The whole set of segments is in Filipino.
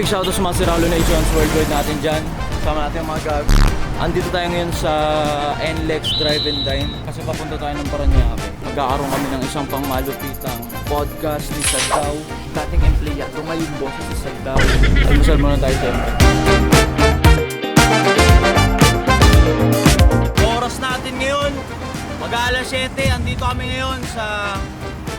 big shoutout sa mga Siralo Nations worldwide natin dyan. Sama natin ang mga gag. Andito tayo ngayon sa NLEX Drive and Dine kasi papunta tayo ng Paranaque. Magkakaroon kami ng isang pangmalupitang podcast ni Saddaw. Dating empleyado, ngayon boss si Saddaw. Almusal muna tayo siyempre. Oras natin ngayon, mag-aalas 7, andito kami ngayon sa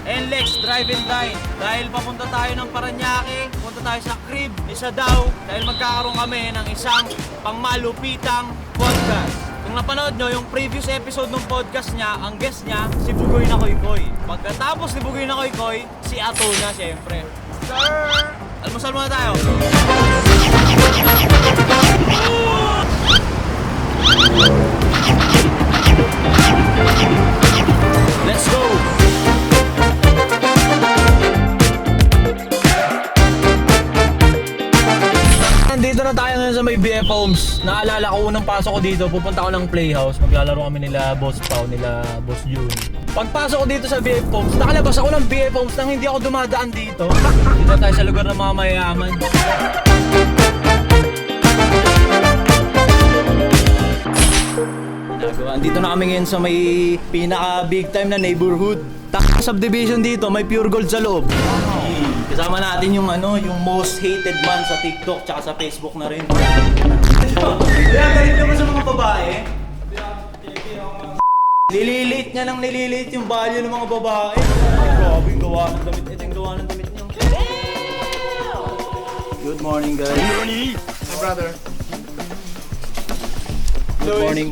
NLEX Drive and Dine. Dahil papunta tayo ng Paranaque, punta tayo sa crib ni Saddaw dahil magkakaroon kami ng isang pangmalupitang podcast. Kung napanood nyo yung previous episode ng podcast niya, ang guest niya, si Bugoy na Koykoy. Pagkatapos ni Bugoy na Koykoy, si Ato na siyempre. Sir! Almusal muna tayo. Let's go! Nandito na tayo ngayon sa may BF Homes. Naalala ko unang pasok ko dito, pupunta ko ng Playhouse. Maglalaro kami nila Boss Pao, nila Boss June. Pagpasok ko dito sa BF Homes, nakalabas ako ng BF Homes nang hindi ako dumadaan dito. Dito tayo sa lugar ng mga mayayaman. Andito na kami ngayon sa may pinaka big time na neighborhood. Subdivision dito, may pure gold sa loob. Kasama natin yung yung most hated man sa TikTok tsaka sa Facebook na rin. Kaya galit naman sa mga babae. Nililit niya ng nililit yung value ng mga babae. Grabe yung gawa ng damit. Ito yung gawa ng damit niya. Good morning, guys. Good morning. My brother. Good morning.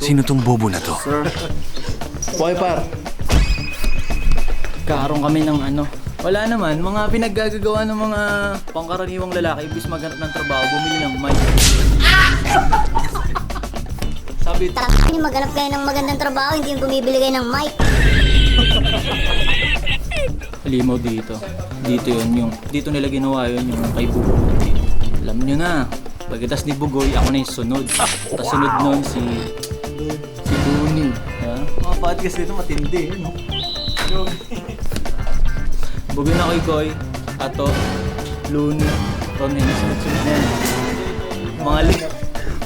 Sino tong bobo na to? Sir. Boy par. Karoon kami ng wala naman, mga pinaggagawa ng mga pangkaraniwang lalaki ibig maghanap ng trabaho, bumili ng mic. Sabi, Yung maghanap kayo ng magandang trabaho, hindi yung bumibili kayo ng mic. limaw dito. Dito yun, dito nila ginawa yun, yung kay Bugoy. Alam nyo na, pagkatas ni Bugoy, ako na yung sunod. Tapos sunod nun si Looney. Mga podcast dito matindi, no? Bugoy na Koykoy, Ato, Looney, Ron Hennis, sunod na yan.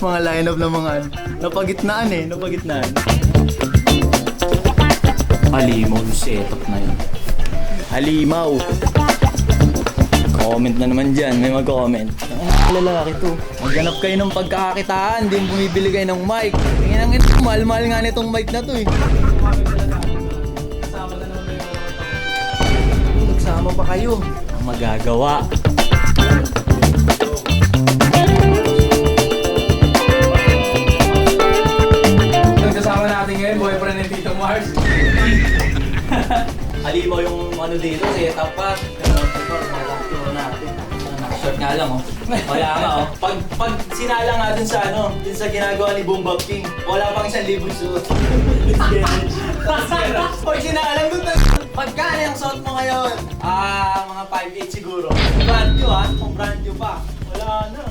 Mga line-up na mga napagitnaan. Halimaw yung setup na yun. Halimaw! Comment na naman dyan, may mag-comment. Ang lalaki to. Maghanap kayo ng pagkakakitaan, hindi bumibili kayo ng mic. Tingnan ito, mahal-mahal nga nitong mic na to eh. Nagsama pa kayo. Ang magagawa. Kasama natin ngayon, boyfriend ni Tito Mars. Halimaw yung dito, setup pa. Short nga lang Wala nga Pag sinala nga dun sa ginagawa ni Boom Bap King, wala pang 1,000 suot. Pag sinalang dun, pagkano yung suot mo ngayon? Mga 5,800 siguro. Brand new kung brand new pa. Wala na.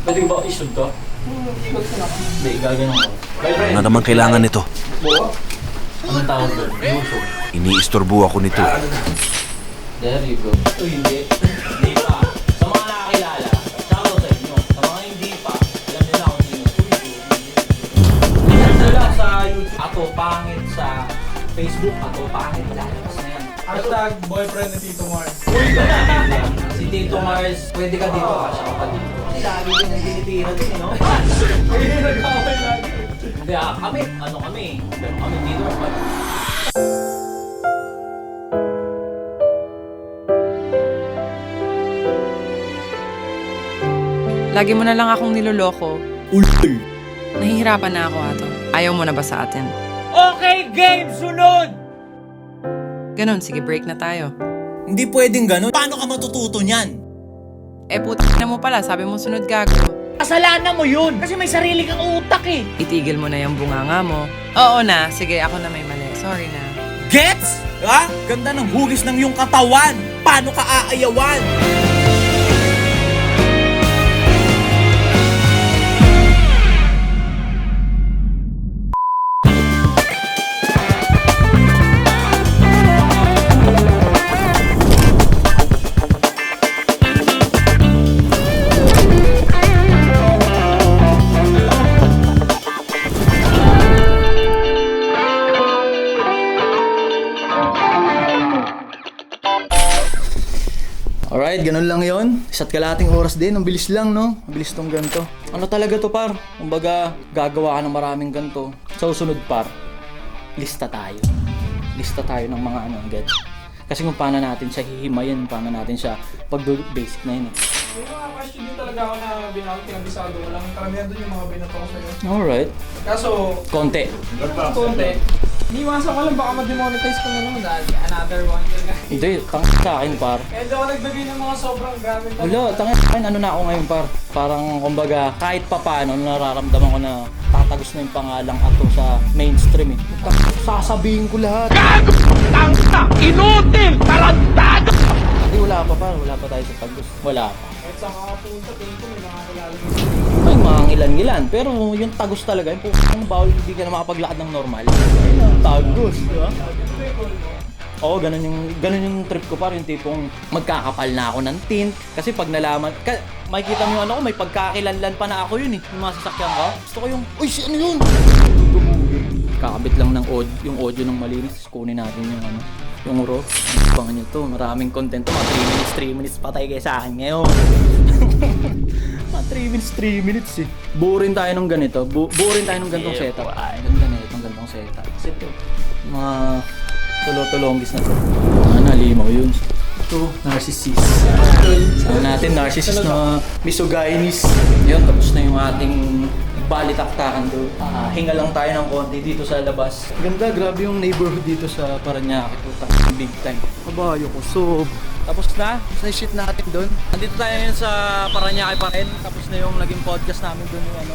Pwede ba i-shoot to? Hindi, gagawin ko. Ano naman kailangan nito? Anong tawag doon? Youtube. Iniistorbo ako nito. There you go. Hindi. Hindi pa. Sa mga nakakilala, shoutout sa inyo. Sa mga hindi pa, alam nila kung sino. Alam nila sa YouTube, Ato Pangit. Sa Facebook, Ato Pangit. Lalabas na yan. Hashtag boyfriend ni Tito Mars. Si Tito Mars, pwede ka dito. Kasya ka pa dito. Kasi lagi ko nang tinitira din, no? Hindi nag-away lagi. Hindi kami. Pero kami dito. Lagi mo na lang akong niloloko. Nahihirapan na ako, Ato. Ayaw mo na ba sa atin? Okay, game! Sunod! Ganon, sige, break na tayo. Hindi pwedeng ganun. Paano ka matututo niyan? Putang na mo pala, sabi mo sunod gago. Kasalanan mo yun kasi may sarili kang utak eh. Itigil mo na yung bunganga mo. Oo na, sige, ako na may mali. Sorry na. Gets? Ganda ng hugis ng iyong katawan. Paano ka aayawan? Alright, ganun lang yon. Isa't kalating oras din. Ang bilis lang, no? Ang bilis tong ganito. Ano talaga to, par? Kumbaga, gagawa ka ng maraming ganito. Sa susunod, par, lista tayo. Lista tayo ng mga ano, get. Kasi kung paano natin siya hihimayin, paano natin siya pag-basic na yun. May mga question din talaga ako na binawag, pinabisado ko lang. Karamihan doon yung mga binato ko sa'yo. Alright. Kaso, Konti. konti. Iniwasan ko lang baka ma-demonetize ko na naman dahil another one. Hindi, sa akin, par. Kaya hindi ako nagbigay ng mga sobrang gamit. Wala, tangin, ano na ako ngayon, par. Parang, kumbaga, kahit pa paano, nararamdaman ko na tatagos na yung pangalang ato sa mainstream eh. Sasabihin ko lahat. Inutil! Tarantado! Hindi, wala pa, par. Wala pa tayo sa tagos. Wala pa. Kahit saan kakapunta, tingin ko may mga kilala. Ay, mga ngilan-ngilan. Pero yung tagos talaga, yung bawal hindi ka na makapaglakad ng normal. Ayun ang tagos, di ba? Oo, ganun yung trip ko par, yung tipong magkakapal na ako ng tint. Kasi pag nalaman, makikita mo yung ano ko, may pagkakilanlan pa na ako yun eh. Yung mga sasakyan ko. Gusto ko yung, uy, si ano yun? Kakabit lang ng yung audio ng malinis. Kunin natin yung ano, yung raw. Pangan nyo to, maraming content to. Mga 3 minutes patay kayo sa akin ngayon. Mga 3 minutes eh. Buurin tayo ng ganito. Buurin tayo ng ganitong setup. Ganda na itong ganitong setup. Kasi ito, mga tulong-tulonggis na to. Nalimaw yun. Ito, narcissist. Sabi natin, narcissist na misogynis. Yun, tapos na yung ating balitaktakan doon. Hinga lang tayo ng konti dito sa labas. Ganda, grabe yung neighborhood dito sa Parañaque. Big time. Kabayo ko, Tapos na. Tapos na yung shit natin doon. Andito tayo ngayon sa Parañaque pa rin. Tapos na yung naging podcast namin doon yung ano.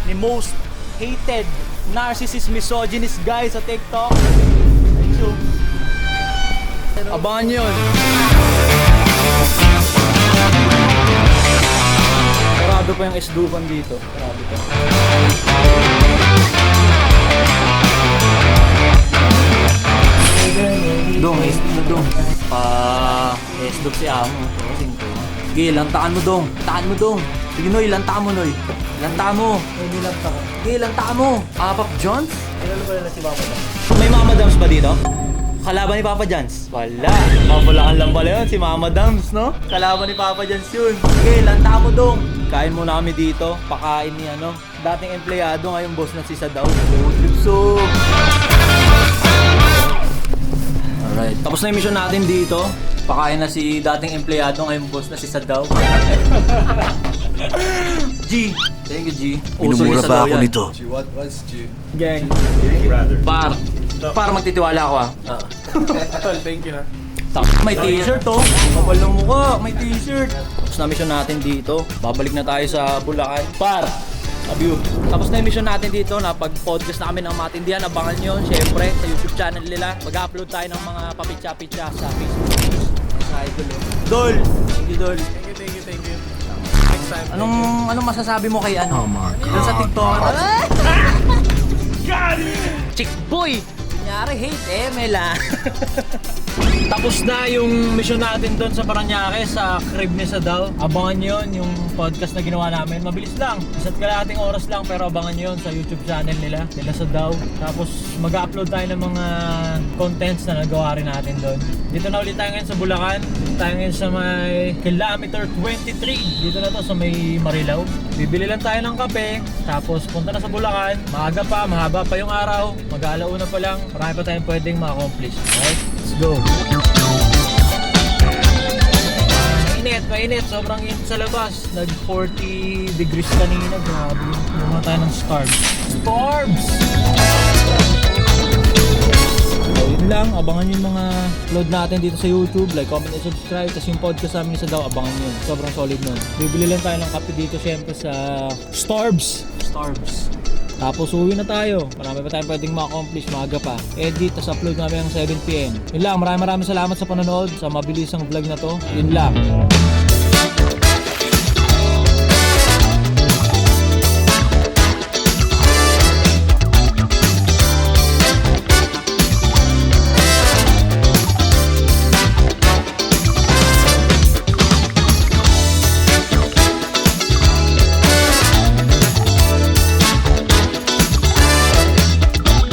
Ni most hated narcissist misogynist guy sa TikTok. So, Abangan nyo yun. Sarado pa yung isdukan dito. Sarado pa. Dong, isduk na dong. Isduk si Amo. Sige, lantaan mo dong. Lantaan mo dong. Sige Noy, lantaan mo Noy. Lantaan mo. Hindi lantaan ko. Sige, lantaan mo. Papa John's? Kailan ba na si Papa John's? May Mama Dams ba dito? Kalaban ni Papa John's? Wala. Mabulakan lang pala yun si Mama Dams, no? Kalaban ni Papa John's yun. Sige, lantaan mo dong. Kain muna kami dito. Pakain ni ano. Dating empleyado, ngayon boss na si Sadaw. So, alright. Tapos na yung mission natin dito. Pakain na si dating empleyado, ngayon boss na si Sadaw. G. Thank you, G. Minumura ba ako nito? Gang. Par magtitiwala ako ah. Tol, thank you ha. May t-shirt oh. Kapal ng mukha, may t-shirt. Tapos na mission natin dito. Babalik na tayo sa Bulacan. Par! Love you. Tapos na yung mission natin dito na pag-podcast na kami ng Matindihan. Abangan nyo, syempre, sa YouTube channel nila. Mag-upload tayo ng mga papitsa-pitsa sa Facebook. Sa idol eh. Dol! Thank you, Dol. Thank you. Next time. Anong masasabi mo kay ano? Doon sa TikTok. Chick boy! Kunyari, hate ML ah. tapos na yung mission natin doon sa Parañaque, sa crib ni Sadaw. Abangan nyo yun, yung podcast na ginawa namin. Mabilis lang. Isa't kalahating oras lang, pero abangan nyo yun sa YouTube channel nila Sadaw. Tapos mag-upload tayo ng mga contents na nagawa rin natin doon. Dito na ulit tayo ngayon sa Bulacan. Dito tayo ngayon sa may kilometer 23. Dito na to sa may Marilao. Bibili lang tayo ng kape, tapos punta na sa Bulacan. Maaga pa, mahaba pa yung araw. Mag-aalauna pa lang. Marami pa tayong pwedeng ma-accomplish. Alright, let's go. Mainit. Sobrang init sa labas. Nag 40 degrees kanina. Grabe. Yung tayo ng Starbs. So, yun lang. Abangan yung mga upload natin dito sa YouTube. Like, comment, and subscribe. Tapos yung podcast namin sa Daw, abangan yun. Sobrang solid nun. Bibili lang tayo ng kape dito syempre sa Starbs. Tapos uwi na tayo. Marami pa tayong pwedeng ma-accomplish, maaga pa. Edit, tapos upload namin ng 7 PM. Yun lang, maraming salamat sa panonood, sa mabilisang vlog na to. Yun lang.